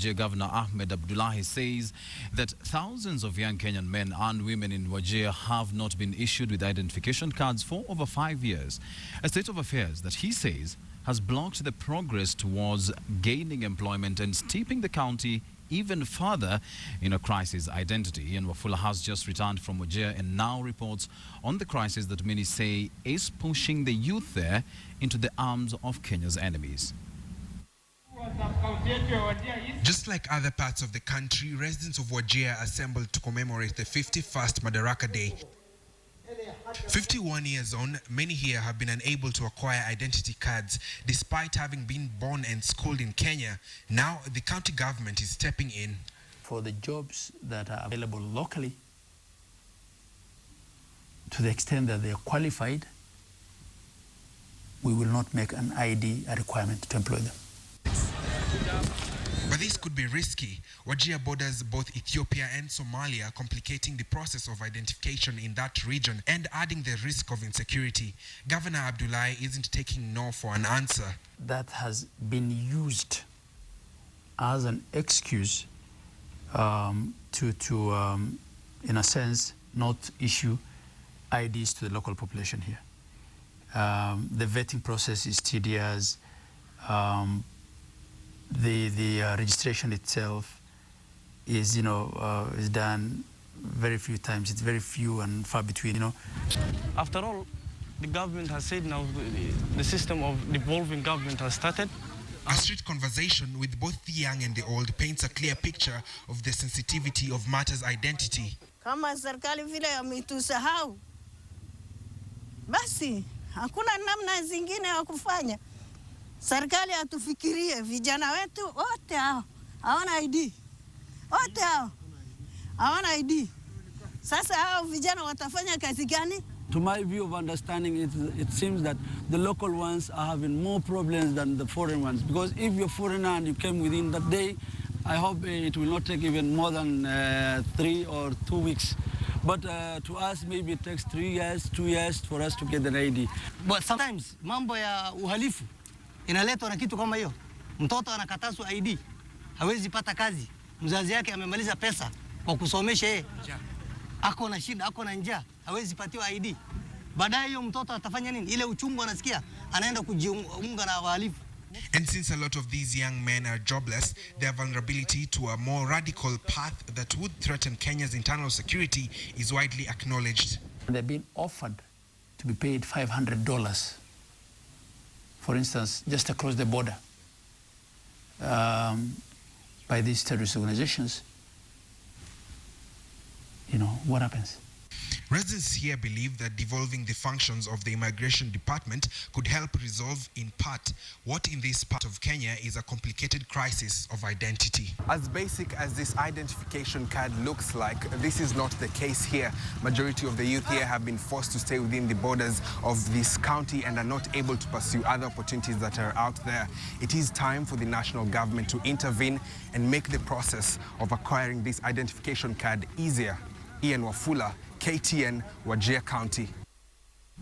Wajir Governor Ahmed Abdullah says that thousands of young Kenyan men and women in Wajir have not been issued with identification cards for over 5 years. A state of affairs that he says has blocked the progress towards gaining employment and steeping the county even further in a crisis identity. And Wafula has just returned from Wajir and now reports on the crisis that many say is pushing the youth there into the arms of Kenya's enemies. Just like other parts of the country, residents of Wajir assembled to commemorate the 51st Madaraka Day. 51 years on, many here have been unable to acquire identity cards despite having been born and schooled in Kenya. Now the county government is stepping in. For the jobs that are available locally, to the extent that they are qualified, we will not make an ID a requirement to employ them. But this could be risky. Wajir borders both Ethiopia and Somalia, complicating the process of identification in that region and adding the risk of insecurity. Governor Abdullah isn't taking no for an answer. That has been used as an excuse to in a sense, not issue IDs to the local population here. The vetting process is tedious. The registration itself is, is done very few times. It's very few and far between, After all, the government has said now the system of devolving government has started. A street conversation with both the young and the old paints a clear picture of the sensitivity of matters identity. Kama serikali vile yametusahau, basi hakuna namna zingine ya kufanya. Serikali atufikirie vijana wetu wote hao hawana ID. Wote hao hawana ID. Sasa hao vijana watafanya kazi gani? To my view of understanding, it seems that the local ones are having more problems than the foreign ones. Because if you're foreigner and you came within that day, I hope it will not take even more than 3 or 2 weeks. But to us, maybe it takes 3 years, 2 years for us to get an ID. But sometimes, mambo ya uhalifu inaletwa na kitu kama hiyo. Mtoto anakatazwa ID, hawezi pata kazi. Mzazi yake amemaliza pesa kwa kusomesha yeye. Ako na shida, ako na njaa, hawezi patiwa ID. Baadaye hiyo mtoto atafanya nini? Ile uchungu anasikia, anaenda kujiunga na wahalifu. And since a lot of these young men are jobless, their vulnerability to a more radical path that would threaten Kenya's internal security is widely acknowledged. They're being offered to be paid $500, for instance, just across the border by these terrorist organizations. What happens? Residents here believe that devolving the functions of the immigration department could help resolve in part what in this part of Kenya is a complicated crisis of identity. As basic as this identification card looks like, this is not the case here. Majority of the youth here have been forced to stay within the borders of this county and are not able to pursue other opportunities that are out there. It is time for the national government to intervene and make the process of acquiring this identification card easier. Ian Wafula, KTN, Wajir County.